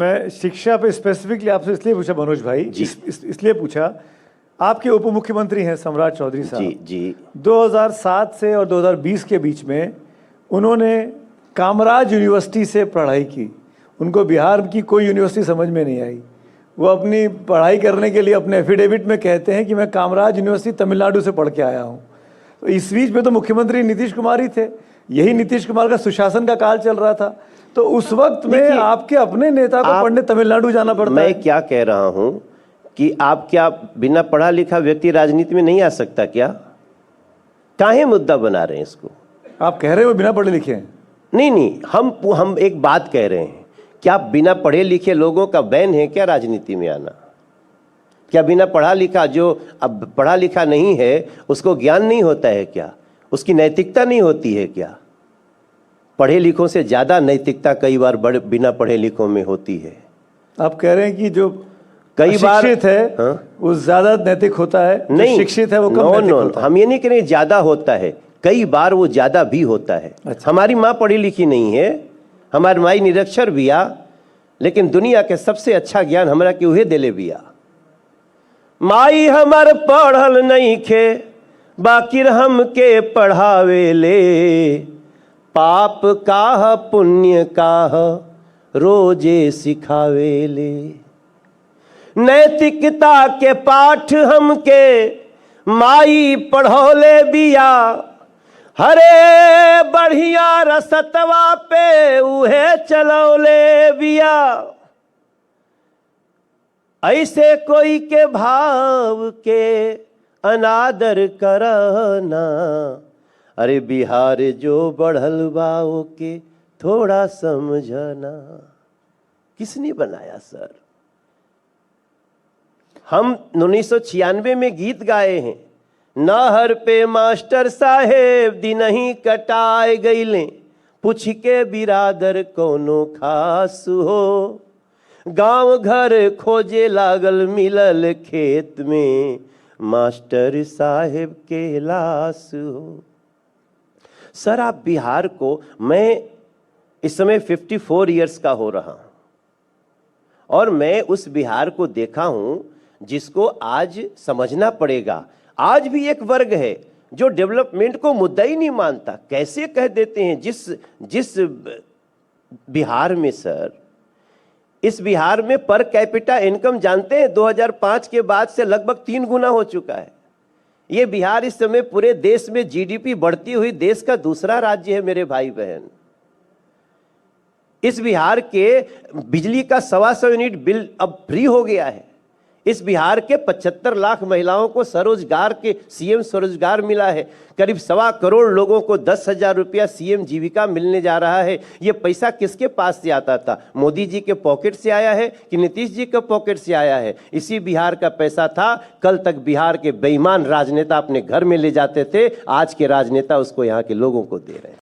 मैं शिक्षा पे स्पेसिफिकली आपसे इसलिए पूछा मनोज भाई इसलिए पूछा, आपके उप मुख्यमंत्री हैं सम्राट चौधरी साहब जी 2007 से और 2020 के बीच में उन्होंने कामराज यूनिवर्सिटी से पढ़ाई की। उनको बिहार की कोई यूनिवर्सिटी समझ में नहीं आई। वो अपनी पढ़ाई करने के लिए अपने एफिडेविट में कहते हैं कि मैं कामराज यूनिवर्सिटी तमिलनाडु से पढ़ के आया हूँ। तो इस बीच में तो मुख्यमंत्री नीतीश कुमार ही थे। यही नीतीश कुमार का सुशासन का काल चल रहा था। तो उस वक्त में आपके अपने नेता को पढ़ने तमिलनाडु जाना पड़ता है। मैं क्या कह रहा हूं कि आप क्या बिना पढ़ा लिखा व्यक्ति राजनीति में नहीं आ सकता क्या? काहे मुद्दा बना रहे हैं इसको? आप कह रहे हो बिना पढ़े लिखे हैं? नहीं, हम एक बात कह रहे हैं, क्या बिना पढ़े लिखे लोगों का बैन है क्या राजनीति में आना? क्या बिना पढ़ा लिखा, जो अब पढ़ा लिखा नहीं है उसको ज्ञान नहीं होता है क्या? उसकी नैतिकता नहीं होती है क्या? पढ़े लिखों से ज्यादा नैतिकता कई बार बिना पढ़े लिखों में होती है। आप कह रहे हैं कि जो कई बार शिक्षित है वो ज्यादा नैतिक होता है, नहीं शिक्षित है वो कम नैतिक होता है। हम ये नहीं कह रहे ज्यादा होता है, कई बार वो ज्यादा भी होता है। अच्छा। हमारी माँ पढ़ी लिखी नहीं है, हमारी माई निरक्षर बिया, लेकिन दुनिया के सबसे अच्छा ज्ञान हमरा के उहे दिले बिया। माई हमार पढ़ल नहीं खे, बाकिर हम के पढ़ावे ले, पाप काह पुण्य काह रोजे सिखावे ले। नैतिकता के पाठ हमके माई पढ़ौले बिया, हरे बढ़िया रसतवा पे उहे चलौले बिया। ऐसे कोई के भाव के अनादर करना, अरे बिहार जो बढ़ल बाओ के थोड़ा समझना। किसने बनाया सर? हम 1996 में गीत गाए हैं, नहर पे मास्टर साहेब दिन ही कटाए गईले, पूछ के बिरादर कोनो खास हो, गांव घर खोजे लागल मिलल खेत में, मास्टर साहेब के लाश हो। सर आप बिहार को, मैं इस समय 54 इयर्स का हो रहा हूं और मैं उस बिहार को देखा हूं जिसको आज समझना पड़ेगा। आज भी एक वर्ग है जो डेवलपमेंट को मुद्दा ही नहीं मानता। कैसे कह देते हैं जिस बिहार में सर, इस बिहार में पर कैपिटा इनकम जानते हैं 2005 के बाद से लगभग 3 गुना हो चुका है। ये बिहार इस समय पूरे देश में जीडीपी बढ़ती हुई देश का दूसरा राज्य है मेरे भाई बहन। इस बिहार के बिजली का 125 यूनिट बिल अब फ्री हो गया है। इस बिहार के 75 लाख महिलाओं को स्वरोजगार के सीएम स्वरोजगार मिला है। करीब 1.25 करोड़ लोगों को 10,000 रुपया सीएम जीविका मिलने जा रहा है। ये पैसा किसके पास से आता था? मोदी जी के पॉकेट से आया है कि नीतीश जी के पॉकेट से आया है? इसी बिहार का पैसा था। कल तक बिहार के बेईमान राजनेता अपने घर में ले जाते थे, आज के राजनेता उसको यहाँ के लोगों को दे रहे हैं।